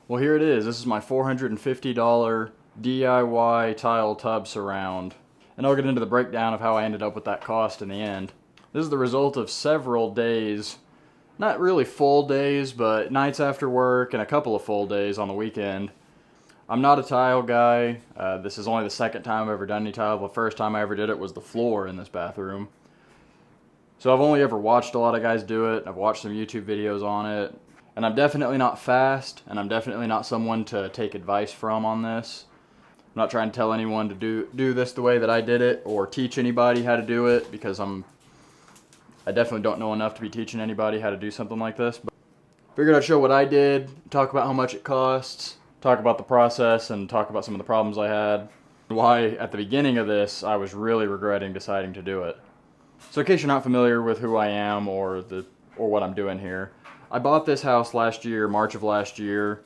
Well, here it is. This is my $450 DIY tile tub surround. And I'll get into the breakdown of how I ended up with that cost in the end. This is the result of several days, not really full days, but nights after work and a couple of full days on the weekend. I'm not a tile guy. This is only the second time I've ever done any tile. The first time I ever did it was the floor in this bathroom. So I've only ever watched a lot of guys do it. I've watched some YouTube videos on it. And I'm definitely not fast, and I'm definitely not someone to take advice from on this. I'm not trying to tell anyone to do this the way that I did it, or teach anybody how to do it, because I definitely don't know enough to be teaching anybody how to do something like this. But figured I'd show what I did, talk about how much it costs, talk about the process, and talk about some of the problems I had. Why, at the beginning of this, I was really regretting deciding to do it. So in case you're not familiar with who I am or what I'm doing here, I bought this house last year, March of last year,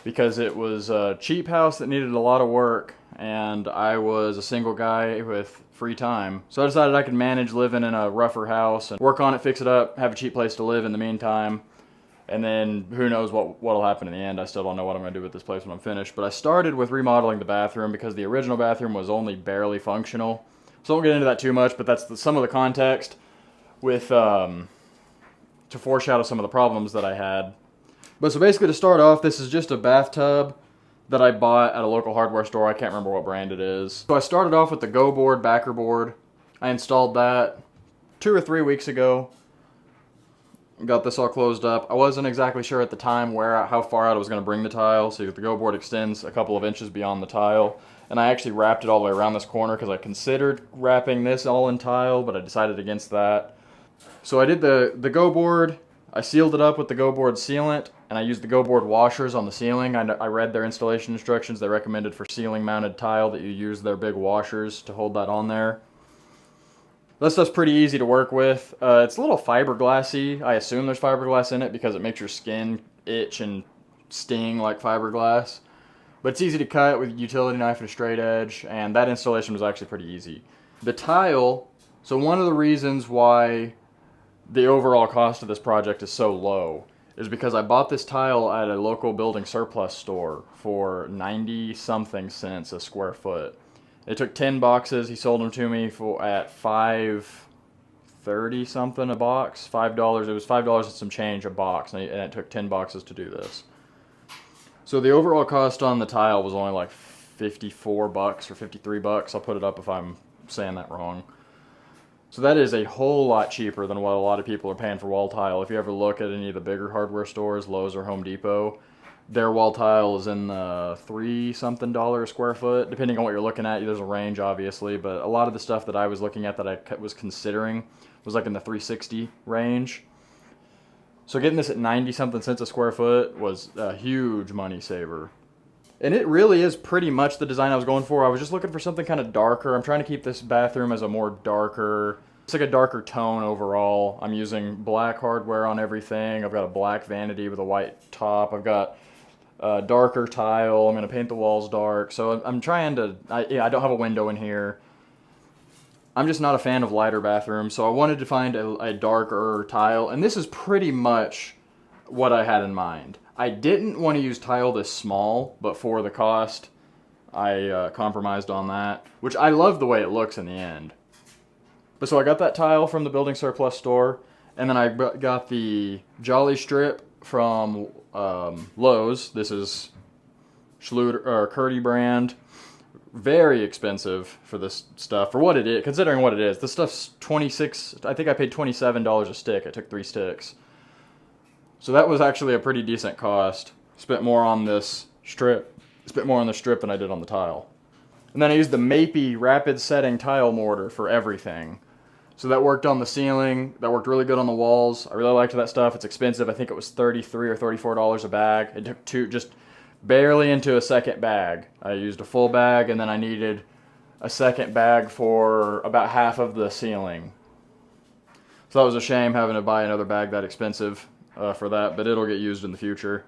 because it was a cheap house that needed a lot of work, and I was a single guy with free time. So I decided I could manage living in a rougher house and work on it, fix it up, have a cheap place to live in the meantime, and then who knows what'll happen in the end. I still don't know what I'm going to do with this place when I'm finished. But I started with remodeling the bathroom because the original bathroom was only barely functional. So I won't get into that too much, but that's some of the context with to foreshadow some of the problems that I had. But so basically, to start off, this is just a bathtub that I bought at a local hardware store. I can't remember what brand it is. So I started off with the Go board, backer board. I installed that 2 or 3 weeks ago. Got this all closed up. I wasn't exactly sure at the time how far out I was going to bring the tile. So the Go board extends a couple of inches beyond the tile. And I actually wrapped it all the way around this corner because I considered wrapping this all in tile, but I decided against that. So I did the Go board, I sealed it up with the Go board sealant, and I used the Go board washers on the ceiling. I read their installation instructions. They recommended for ceiling mounted tile that you use their big washers to hold that on there. That stuff's pretty easy to work with. It's a little fiberglassy. I assume there's fiberglass in it because it makes your skin itch and sting like fiberglass. But it's easy to cut with a utility knife and a straight edge, and that installation was actually pretty easy. The tile, so one of the reasons why the overall cost of this project is so low is because I bought this tile at a local building surplus store for 90-something cents a square foot. It took 10 boxes. He sold them to me at $5.30 something a box. $5. It was $5 and some change a box, and it took 10 boxes to do this. So the overall cost on the tile was only like 54 bucks or 53 bucks. I'll put it up if I'm saying that wrong. So that is a whole lot cheaper than what a lot of people are paying for wall tile. If you ever look at any of the bigger hardware stores, Lowe's or Home Depot, their wall tile is in the $3-something a square foot. Depending on what you're looking at, there's a range obviously, but a lot of the stuff that I was looking at that I was considering was like in the $360 range. So getting this at 90-something cents a square foot was a huge money saver. And it really is pretty much the design I was going for. I was just looking for something kind of darker. I'm trying to keep this bathroom as a more darker, it's like a darker tone overall. I'm using black hardware on everything. I've got a black vanity with a white top. I've got darker tile. I'm going to paint the walls dark. So I'm trying to, I don't have a window in here. I'm just not a fan of lighter bathrooms, so I wanted to find a darker tile, and this is pretty much what I had in mind. I didn't want to use tile this small, but for the cost, I compromised on that, which I love the way it looks in the end. But so I got that tile from the building surplus store, and then I got the Jolly Strip from Lowe's. This is Schluter or Curdy brand. Very expensive for this stuff, for what it is, considering what it is. This stuff's 26, I think I paid $27 a stick. I took 3 sticks. So that was actually a pretty decent cost. Spent more on this strip. Spent more on the strip than I did on the tile. And then I used the Mapei rapid setting tile mortar for everything. So that worked on the ceiling. That worked really good on the walls. I really liked that stuff. It's expensive. I think it was $33 or $34 a bag. It took just barely into a second bag. I used a full bag, and then I needed a second bag for about half of the ceiling. So that was a shame having to buy another bag that expensive for that, but it'll get used in the future.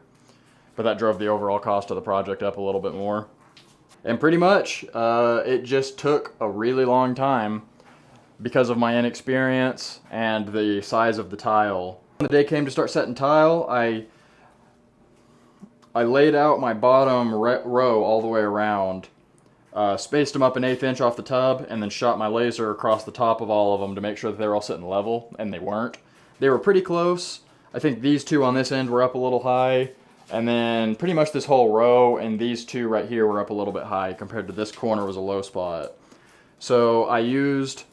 But that drove the overall cost of the project up a little bit more. And pretty much, it just took a really long time because of my inexperience and the size of the tile. When the day came to start setting tile, I I laid out my bottom row all the way around, spaced them up an 1/8 inch off the tub, and then shot my laser across the top of all of them to make sure that they were all sitting level, and they weren't. They were pretty close. I think these two on this end were up a little high, and then pretty much this whole row and these two right here were up a little bit high compared to this corner was a low spot. So I used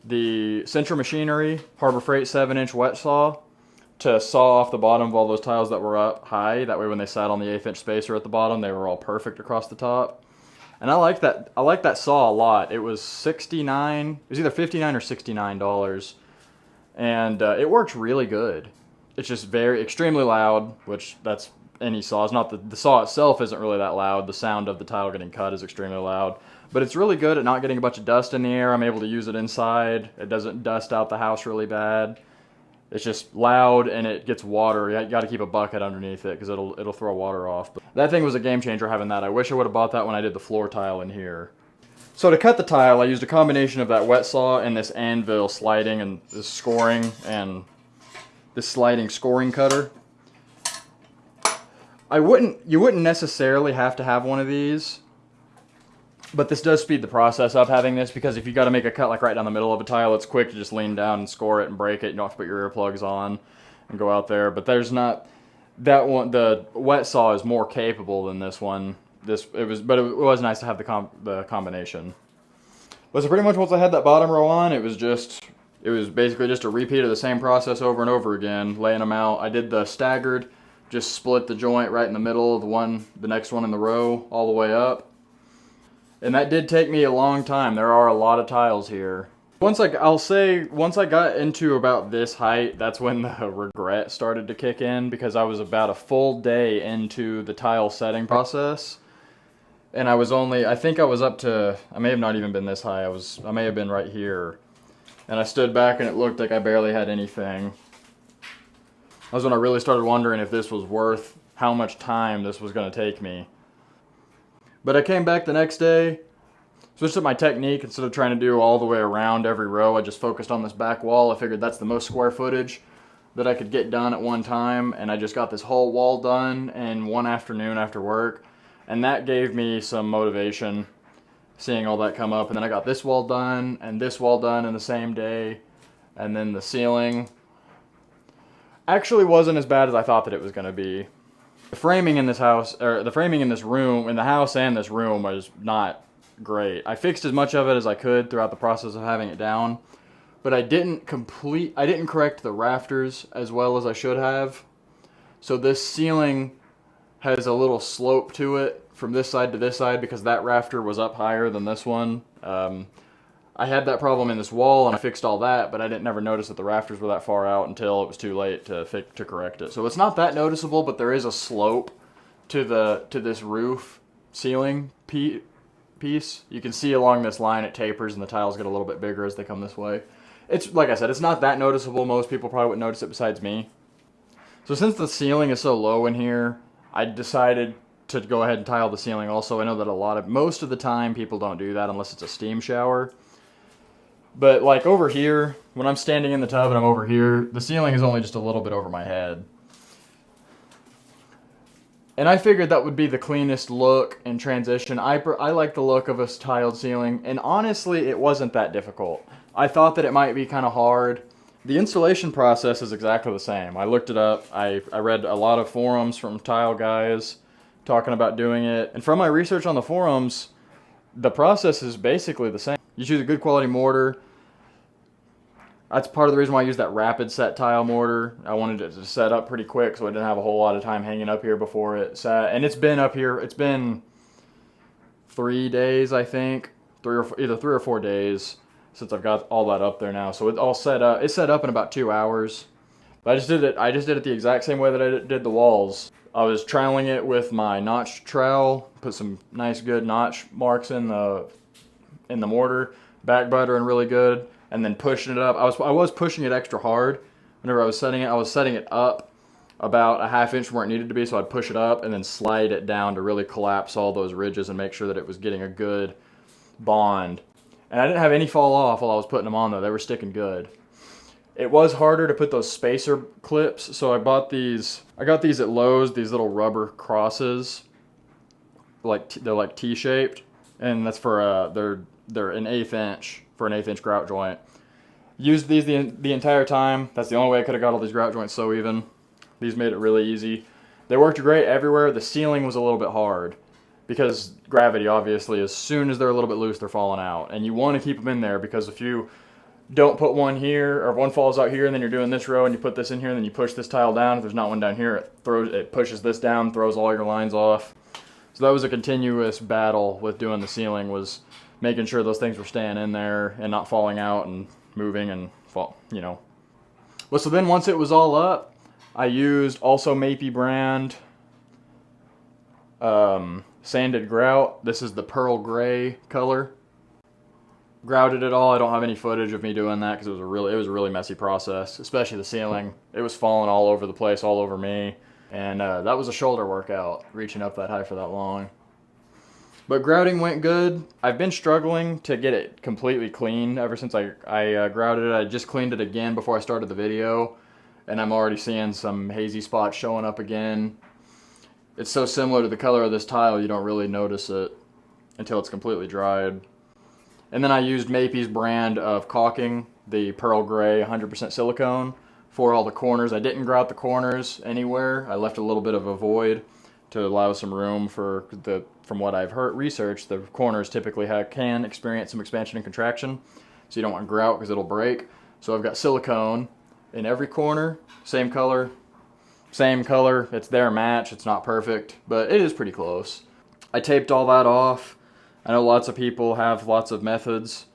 the Central Machinery Harbor Freight 7-inch wet saw to saw off the bottom of all those tiles that were up high. That way when they sat on the 1/8 inch spacer at the bottom, they were all perfect across the top. And I like that saw a lot. It was $69, it was either $59 or $69. And it works really good. It's just extremely loud, which that's any saw. It's not the saw itself isn't really that loud. The sound of the tile getting cut is extremely loud. But it's really good at not getting a bunch of dust in the air. I'm able to use it inside. It doesn't dust out the house really bad. It's just loud and it gets water. You got to keep a bucket underneath it because it'll throw water off. But that thing was a game changer having that. I wish I would have bought that when I did the floor tile in here. So to cut the tile, I used a combination of that wet saw and this anvil sliding and this scoring and this sliding scoring cutter. You wouldn't necessarily have to have one of these, but this does speed the process up having this, because if you got to make a cut like right down the middle of a tile, it's quick to just lean down and score it and break it. You don't have to put your earplugs on and go out there. But there's not that one. The wet saw is more capable than this one. But it was nice to have the combination. But so pretty much once I had that bottom row on, it was basically just a repeat of the same process over and over again, laying them out. I did the staggered, just split the joint right in the middle, the next one in the row, all the way up. And that did take me a long time. There are a lot of tiles here. Once I got into about this height, that's when the regret started to kick in, because I was about a full day into the tile setting process. And I think I was up to, I may have not even been this high. I may have been right here. And I stood back and it looked like I barely had anything. That was when I really started wondering if this was worth how much time this was going to take me. But I came back the next day, switched up my technique. Instead of trying to do all the way around every row, I just focused on this back wall. I figured that's the most square footage that I could get done at one time, and I just got this whole wall done in one afternoon after work. And that gave me some motivation, seeing all that come up. And then I got this wall done and this wall done in the same day. And then the ceiling actually wasn't as bad as I thought that it was going to be. The framing in this house, or the framing in this room, in the house and this room, was not great. I fixed as much of it as I could throughout the process of having it down, but I didn't correct the rafters as well as I should have. So this ceiling has a little slope to it from this side to this side because that rafter was up higher than this one. I had that problem in this wall and I fixed all that, but I didn't never notice that the rafters were that far out until it was too late to correct it. So it's not that noticeable, but there is a slope to this roof ceiling piece. You can see along this line it tapers and the tiles get a little bit bigger as they come this way. It's, like I said, it's not that noticeable. Most people probably wouldn't notice it besides me. So since the ceiling is so low in here, I decided to go ahead and tile the ceiling also. I know that most of the time people don't do that unless it's a steam shower. But like over here, when I'm standing in the tub and I'm over here, the ceiling is only just a little bit over my head. And I figured that would be the cleanest look and transition. I like the look of a tiled ceiling, and honestly, it wasn't that difficult. I thought that it might be kind of hard. The installation process is exactly the same. I looked it up. I read a lot of forums from tile guys talking about doing it. And from my research on the forums, the process is basically the same. You choose a good quality mortar. That's part of the reason why I use that rapid set tile mortar. I wanted it to set up pretty quick so I didn't have a whole lot of time hanging up here before it sat. And it's been up here, it's been 3 days, I think. Either 3 or 4 days since I've got all that up there now. So it's all set up. It's set up in about 2 hours. But I just did it the exact same way that I did the walls. I was troweling it with my notch trowel, put some nice good notch marks in the mortar, back buttering really good, and then pushing it up. I was pushing it extra hard whenever I was setting it. I was setting it up about a ½ inch from where it needed to be, so I'd push it up and then slide it down to really collapse all those ridges and make sure that it was getting a good bond. And I didn't have any fall off while I was putting them on though. They were sticking good. It was harder to put those spacer clips, so I got these at Lowe's, these little rubber crosses, they're like T-shaped, and that's for they're an 1/8 inch for an 1/8 inch grout joint. Used these the entire time. That's the only way I could have got all these grout joints so even. These made it really easy. They worked great everywhere. The ceiling was a little bit hard because gravity, obviously, as soon as they're a little bit loose, they're falling out, and you want to keep them in there because if you don't put one here, or if one falls out here and then you're doing this row and you put this in here and then you push this tile down, if there's not one down here, it pushes this down, throws all your lines off. So that was a continuous battle with doing the ceiling, was making sure those things were staying in there and not falling out and moving and fall, you know. Well, so then once it was all up, I used also Mapei brand sanded grout. This is the pearl gray color. Grouted it all. I don't have any footage of me doing that because it was a really messy process, especially the ceiling. It was falling all over the place, all over me, and that was a shoulder workout, reaching up that high for that long. But grouting went good. I've been struggling to get it completely clean ever since I grouted it. I just cleaned it again before I started the video, and I'm already seeing some hazy spots showing up again. It's so similar to the color of this tile, you don't really notice it until it's completely dried. And then I used Mapei's brand of caulking, the pearl gray 100% silicone, for all the corners. I didn't grout the corners anywhere. I left a little bit of a void to allow some room for from what I've researched, the corners typically can experience some expansion and contraction. So you don't want grout because it'll break. So I've got silicone in every corner, same color. It's their match. It's not perfect, but it is pretty close. I taped all that off. I know lots of people have lots of methods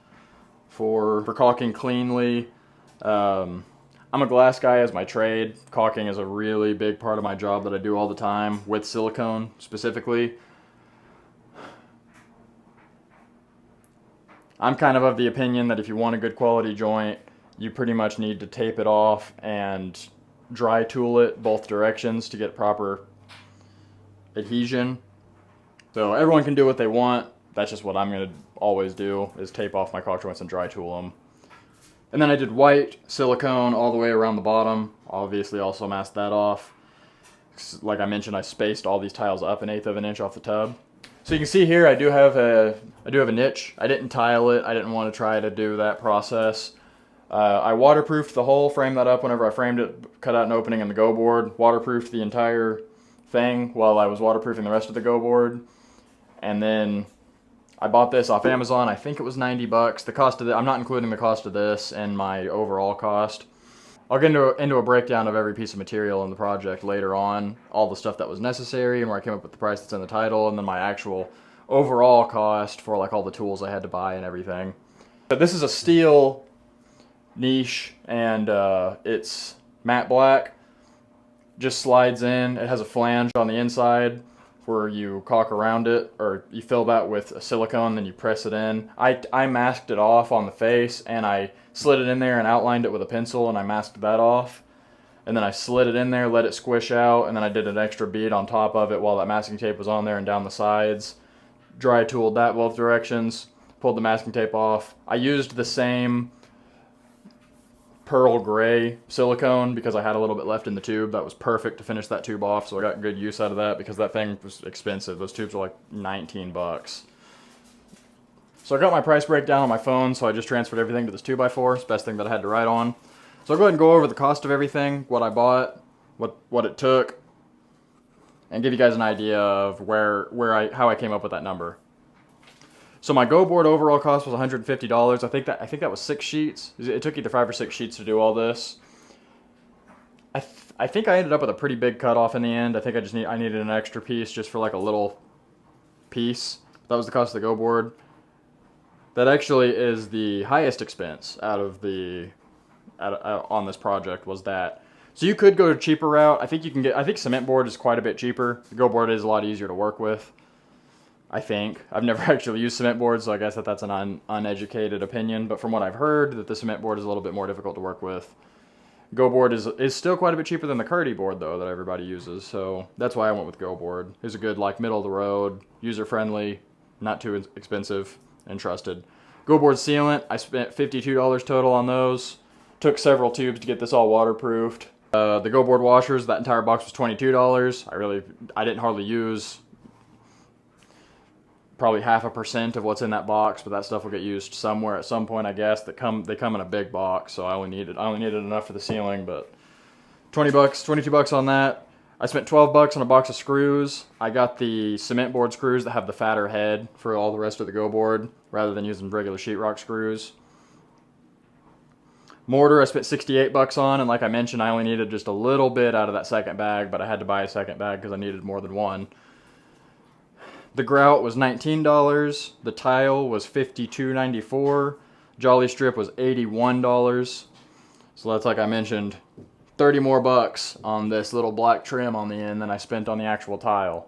for caulking cleanly. I'm a glass guy as my trade. Caulking is a really big part of my job that I do all the time, with silicone specifically. I'm kind of the opinion that if you want a good quality joint, you pretty much need to tape it off and dry tool it both directions to get proper adhesion. So everyone can do what they want. That's just what I'm going to always do, is tape off my caulk joints and dry tool them. And then I did white silicone all the way around the bottom. Obviously also masked that off. Like I mentioned, I spaced all these tiles up 1/8 of an inch off the tub. So you can see here I do have a niche. I didn't tile it. I didn't want to try to do that process. I waterproofed the hole, framed that up whenever I framed it, cut out an opening in the go board, waterproofed the entire thing while I was waterproofing the rest of the go board. And then I bought this off Amazon. I think it was $90. The cost of I'm not including the cost of this in my overall cost. I'll get into a breakdown of every piece of material in the project later on, all the stuff that was necessary and where I came up with the price that's in the title, and then my actual overall cost for like all the tools I had to buy and everything. But this is a steel niche, and it's matte black. Just slides in. It has a flange on the inside where you caulk around it, or you fill that with a silicone, then you press it in. I masked it off on the face, and I slid it in there and outlined it with a pencil, and I masked that off. And then I slid it in there, let it squish out, and then I did an extra bead on top of it while that masking tape was on there and down the sides. Dry tooled that both directions, pulled the masking tape off. I used the same pearl gray silicone because I had a little bit left in the tube. That was perfect to finish that tube off, so I got good use out of that because that thing was expensive. Those tubes were like $19. So I got my price breakdown on my phone, so I just transferred everything to this 2x4. It's the best thing that I had to write on. So I'll go ahead and go over the cost of everything, what I bought, what it took, and give you guys an idea of how I came up with that number. So my go board overall cost was $150. I think that was 6 sheets. It took either 5 or 6 sheets to do all this. I think I ended up with a pretty big cutoff in the end. I think I needed an extra piece just for like a little piece. That was the cost of the go board. That actually is the highest expense out of on this project, was that. So you could go a cheaper route. I think cement board is quite a bit cheaper. The go board is a lot easier to work with, I think. I've never actually used cement board, so I guess that's an uneducated opinion. But from what I've heard, that the cement board is a little bit more difficult to work with. Go board is still quite a bit cheaper than the Curdy board, though, that everybody uses. So that's why I went with go board. It's a good, like, middle of the road, user friendly, not too expensive, and trusted. Go board sealant, I spent $52 total on those. Took several tubes to get this all waterproofed. The Go Board washers, that entire box was $22. I didn't hardly use probably 0.5% of what's in that box, but that stuff will get used somewhere at some point, I guess. They come in a big box, so I only needed enough for the ceiling, but 20 bucks, 22 bucks on that. I spent 12 bucks on a box of screws. I got the cement board screws that have the fatter head for all the rest of the Go Board, rather than using regular sheetrock screws. Mortar I spent 68 bucks on, and like I mentioned, I only needed just a little bit out of that second bag, but I had to buy a second bag because I needed more than one. The grout was $19. The tile was $52.94. Jolly strip was $81. So that's, like I mentioned, 30 more bucks on this little black trim on the end than I spent on the actual tile,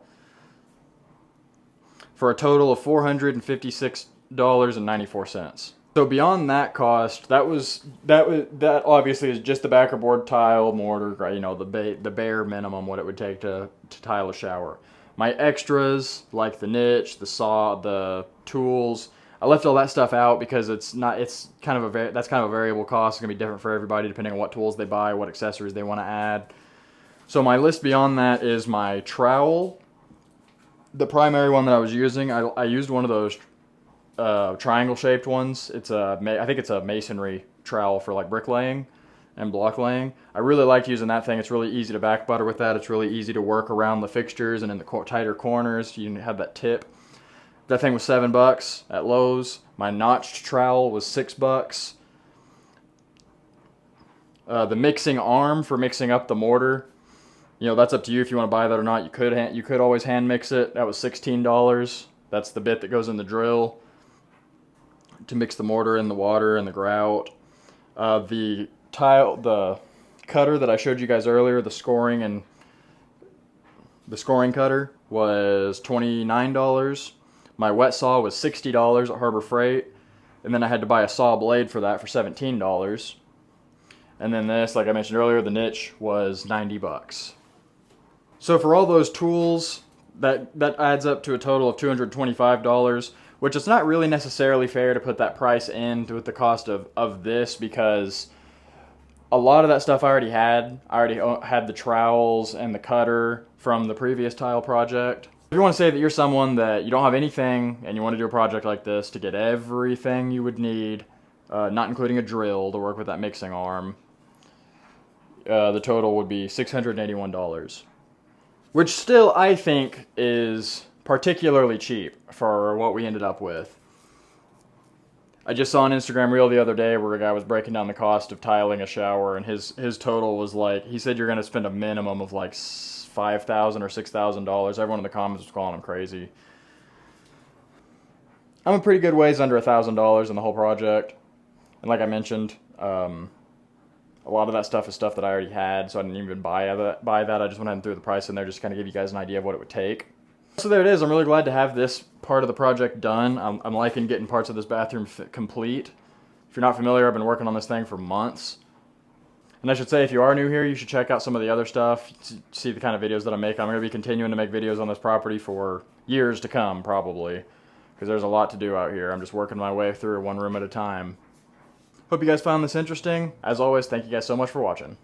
for a total of $456.94. So beyond that cost, that obviously is just the backer board, tile, mortar, you know, the bare minimum what it would take to tile a shower. My extras, like the niche, the saw, the tools, I left all that stuff out because that's kind of a variable cost. It's gonna be different for everybody depending on what tools they buy, what accessories they want to add. So my list beyond that is my trowel. The primary one that I was using, I used one of those triangle shaped ones. I think it's a masonry trowel for like bricklaying and block laying. I really liked using that thing. It's really easy to back butter with that. It's really easy to work around the fixtures and in the tighter corners. You have that tip. That thing was $7 at Lowe's. My notched trowel was $6. The mixing arm for mixing up the mortar, you know, that's up to you if you want to buy that or not. You could always hand mix it. That was $16. That's the bit that goes in the drill to mix the mortar and the water and the grout. The cutter that I showed you guys earlier, the scoring cutter, was $29. My wet saw was $60 at Harbor Freight, and then I had to buy a saw blade for that for $17. And then this, like I mentioned earlier, the niche was 90 bucks. So for all those tools, that adds up to a total of $225, which is not really necessarily fair to put that price in with the cost of this, because a lot of that stuff I already had. I already had the trowels and the cutter from the previous tile project. If you want to say that you're someone that you don't have anything and you want to do a project like this to get everything you would need, not including a drill to work with that mixing arm, the total would be $681. Which still, I think, is particularly cheap for what we ended up with. I just saw an Instagram reel the other day where a guy was breaking down the cost of tiling a shower, and his total was like, he said you're going to spend a minimum of like $5,000 or $6,000. Everyone in the comments was calling him crazy. I'm a pretty good ways under $1,000 in the whole project. And like I mentioned, a lot of that stuff is stuff that I already had, so I didn't even buy that. I just went ahead and threw the price in there just to kind of give you guys an idea of what it would take. So there it is. I'm really glad to have this part of the project done. I'm liking getting parts of this bathroom complete. If you're not familiar, I've been working on this thing for months. And I should say, if you are new here, you should check out some of the other stuff, see the kind of videos that I make. I'm going to be continuing to make videos on this property for years to come, probably, because there's a lot to do out here. I'm just working my way through one room at a time. Hope you guys found this interesting. As always, thank you guys so much for watching.